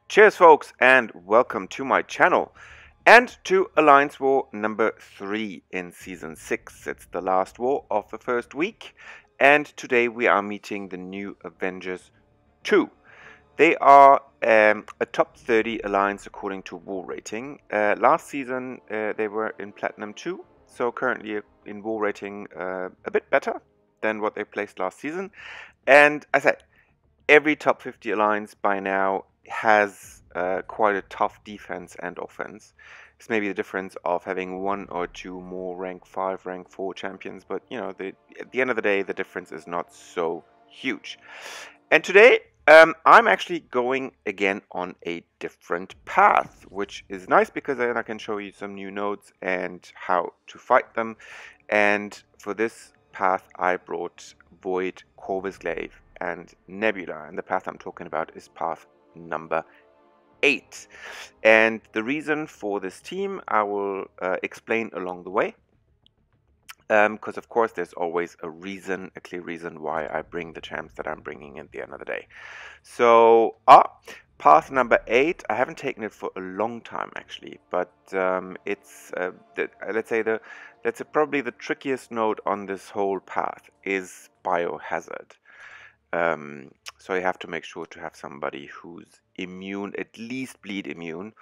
Cheers folks and welcome to my channel and to Alliance War number 3 in Season 6. It's the last war of the first week and today we are meeting the new Avengers 2. They are a top 30 alliance according to war rating. Last season they were in Platinum 2, so currently in war rating a bit better than what they placed last season. And as I said, every top 50 alliance by now has quite a tough defense and offense. It's maybe the difference of having one or two more rank 5, rank 4 champions, but you know, at the end of the day, the difference is not so huge. And today, I'm actually going again on a different path, which is nice because then I can show you some new nodes and how to fight them. And for this path, I brought Void, Corvus Glaive, and Nebula, and the path I'm talking about is path number 8. And the reason for this team I will explain along the way, because of course there's always a clear reason why I bring the champs that I'm bringing at the end of the day. So path number 8, I haven't taken it for a long time actually, but it's let's say that's probably the trickiest node on this whole path is Biohazard. So you have to make sure to have somebody who's immune, at least bleed immune,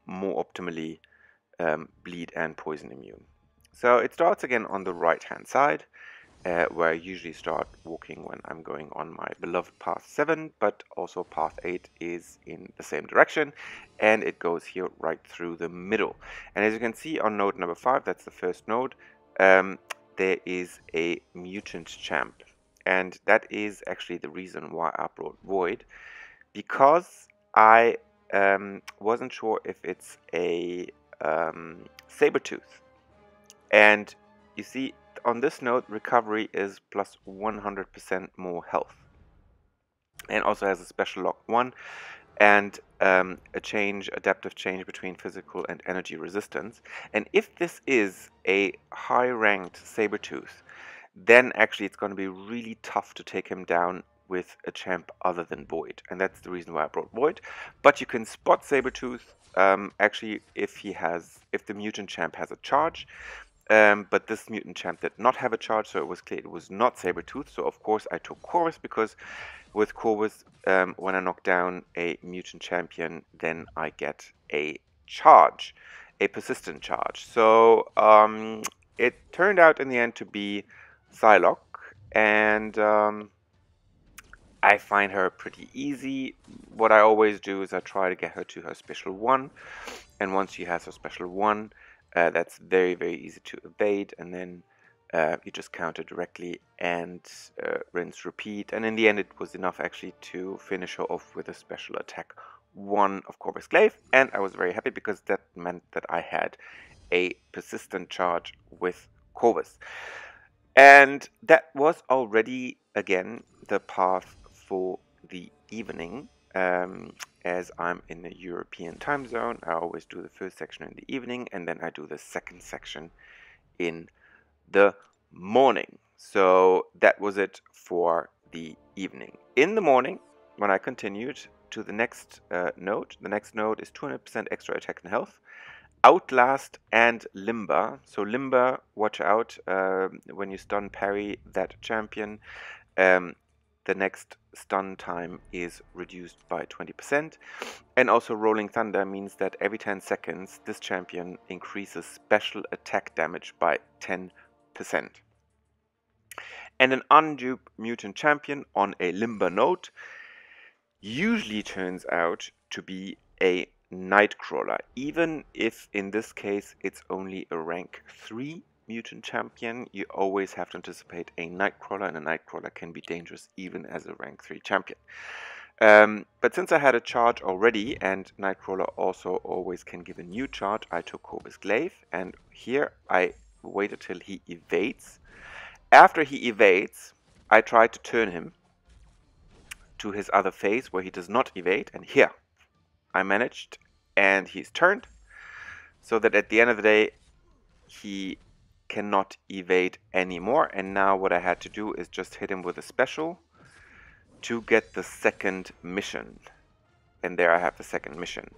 more optimally bleed and poison immune. So it starts again on the right hand side, where I usually start walking when I'm going on my beloved path 7, but also path 8 is in the same direction, and it goes here right through the middle. And as you can see on node number 5, that's the first node, there is a mutant champ. And that is actually the reason why I brought Void, because I wasn't sure if it's a Sabertooth. And you see, on this node, recovery is plus 100% more health. And also has a special lock 1 and adaptive change between physical and energy resistance. And if this is a high-ranked Sabertooth, then actually it's going to be really tough to take him down with a champ other than Void. And that's the reason why I brought Void. But you can spot Sabertooth actually if the mutant champ has a charge. But this mutant champ did not have a charge, so it was clear it was not Sabertooth. So of course I took Corvus, because with Corvus, when I knock down a mutant champion, then I get a charge, a persistent charge. So it turned out in the end to be Psylocke, and I find her pretty easy. What I always do is I try to get her to her special 1, and once she has her special 1, that's very, very easy to evade, and then you just counter directly and rinse, repeat, and in the end it was enough actually to finish her off with a special attack 1 of Corvus Glaive, and I was very happy because that meant that I had a persistent charge with Corvus. And that was already, again, the path for the evening. As I'm in the European time zone, I always do the first section in the evening, and then I do the second section in the morning. So that was it for the evening. In the morning, when I continued to the next node is 200% extra attack and health, Outlast and Limber. So Limber, watch out, when you stun parry that champion, the next stun time is reduced by 20%. And also Rolling Thunder means that every 10 seconds this champion increases special attack damage by 10%. And an unduped mutant champion on a Limber node usually turns out to be a Nightcrawler, even if in this case it's only a rank 3 mutant champion. You always have to anticipate a Nightcrawler, and a Nightcrawler can be dangerous even as a rank 3 champion. But since I had a charge already, and Nightcrawler also always can give a new charge, I took Corvus Glaive, and here I waited till he evades. After he evades, I try to turn him to his other phase where he does not evade, and here I managed, and he's turned, so that at the end of the day he cannot evade anymore. And now what I had to do is just hit him with a special to get the second mission. and there I have the second mission.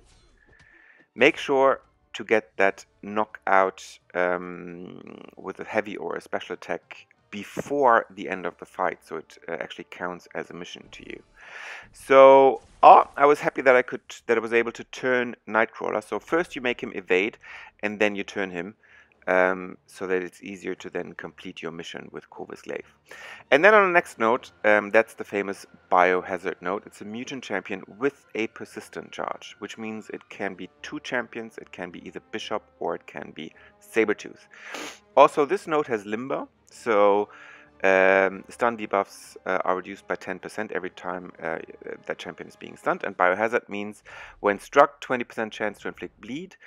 Make sure to get that knockout with a heavy or a special attack before the end of the fight, so it actually counts as a mission to you. So I was happy that I was able to turn Nightcrawler. So first you make him evade, and then you turn him, so that it's easier to then complete your mission with Corvus Glaive. And then on the next node, that's the famous Biohazard node. It's a mutant champion with a persistent charge, which means it can be 2 champions. It can be either Bishop or it can be Sabretooth. Also, this node has Limber, so stun debuffs are reduced by 10% every time that champion is being stunned. And Biohazard means when struck, 20% chance to inflict bleed.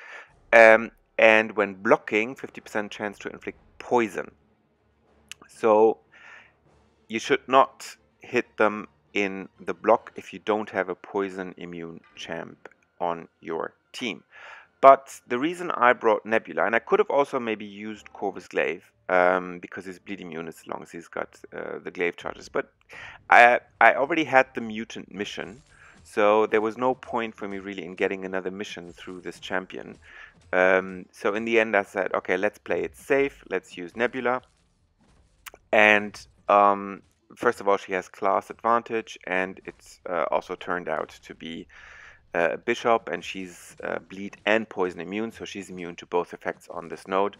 And when blocking, 50% chance to inflict poison. So you should not hit them in the block if you don't have a poison immune champ on your team. But the reason I brought Nebula, and I could have also maybe used Corvus Glaive, because he's bleed immune as long as he's got the Glaive charges. But I already had the mutant mission, so there was no point for me really in getting another mission through this champion. So in the end I said, okay, let's play it safe, let's use Nebula. And first of all, she has class advantage, and it's also turned out to be a Bishop, and she's bleed and poison immune, so she's immune to both effects on this node.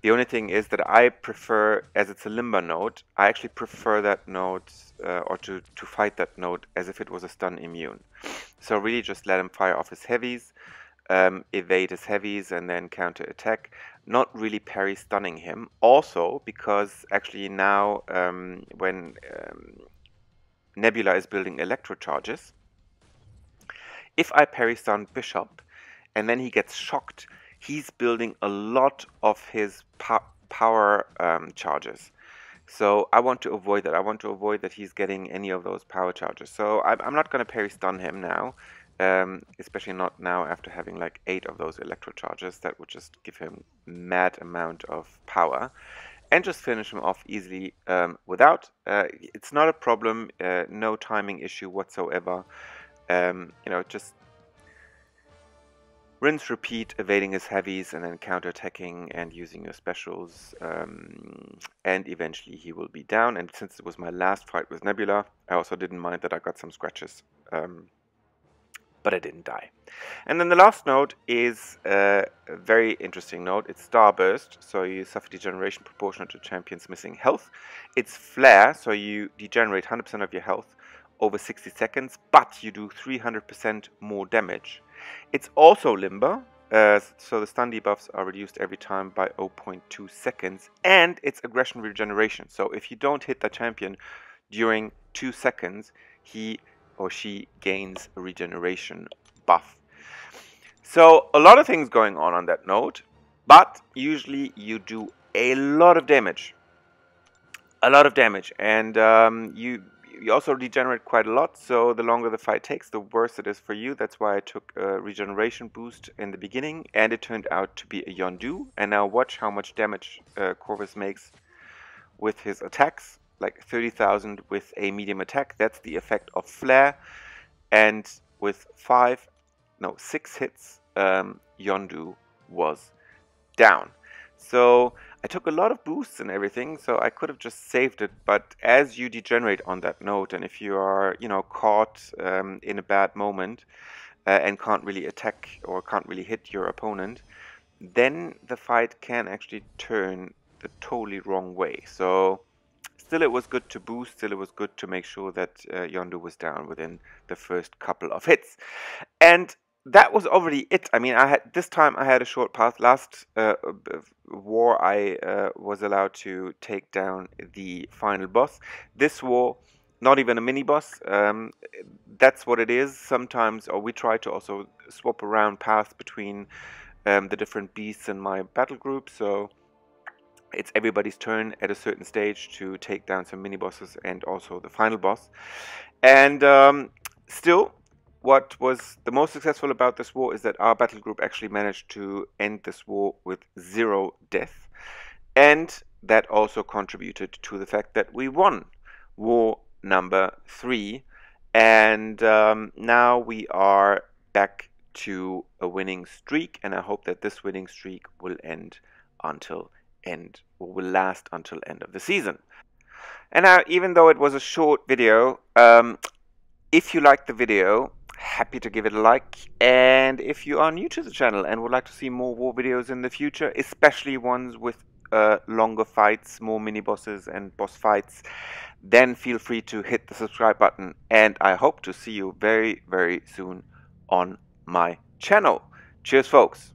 The only thing is that I prefer, as it's a Limber node, I actually prefer that node, or to fight that node as if it was a stun immune. So really just let him fire off his heavies, evade his heavies, and then counter attack. Not really parry stunning him. Also, because actually now when Nebula is building electro charges, if I parry stun Bishop and then he gets shocked, he's building a lot of his power charges. So I want to avoid that. I want to avoid that he's getting any of those power charges. So I'm not going to parry stun him now. Especially not now after having like 8 of those electro charges. That would just give him mad amount of power and just finish him off easily without. It's not a problem, no timing issue whatsoever. You know, just rinse, repeat, evading his heavies and then counter-attacking and using your specials, and eventually he will be down. And since it was my last fight with Nebula, I also didn't mind that I got some scratches. But I didn't die. And then the last node is a very interesting node. It's Starburst, so you suffer degeneration proportional to champion's missing health. It's Flare, so you degenerate 100% of your health over 60 seconds, but you do 300% more damage. It's also Limber, so the stun debuffs are reduced every time by 0.2 seconds, and it's aggression regeneration. So if you don't hit the champion during 2 seconds, he or she gains a regeneration buff. So a lot of things going on that node, but usually you do a lot of damage. And you also regenerate quite a lot, so the longer the fight takes, the worse it is for you. That's why I took a regeneration boost in the beginning, and it turned out to be a Yondu. And now watch how much damage Corvus makes with his attacks. Like 30,000 with a medium attack. That's the effect of Flare. And with 6 hits, Yondu was down. So I took a lot of boosts and everything, so I could have just saved it. But as you degenerate on that node, and if you are, you know, caught in a bad moment and can't really attack or can't really hit your opponent, then the fight can actually turn the totally wrong way. So still, it was good to boost. Still, it was good to make sure that Yondu was down within the first couple of hits. And that was already it. I mean, this time I had a short path. Last war, I was allowed to take down the final boss. This war, not even a mini boss. That's what it is. Sometimes, or we try to also swap around paths between the different beasts in my battle group. So it's everybody's turn at a certain stage to take down some mini-bosses and also the final boss. And still, what was the most successful about this war is that our battle group actually managed to end this war with 0 death. And that also contributed to the fact that we won war number 3. And now we are back to a winning streak, and I hope that this winning streak will end until end, or will last until end of the season. And now, even though it was a short video, if you liked the video, happy to give it a like. And if you are new to the channel and would like to see more war videos in the future, especially ones with longer fights, more mini bosses and boss fights, then feel free to hit the subscribe button. And I hope to see you very, very soon on my channel. Cheers, folks.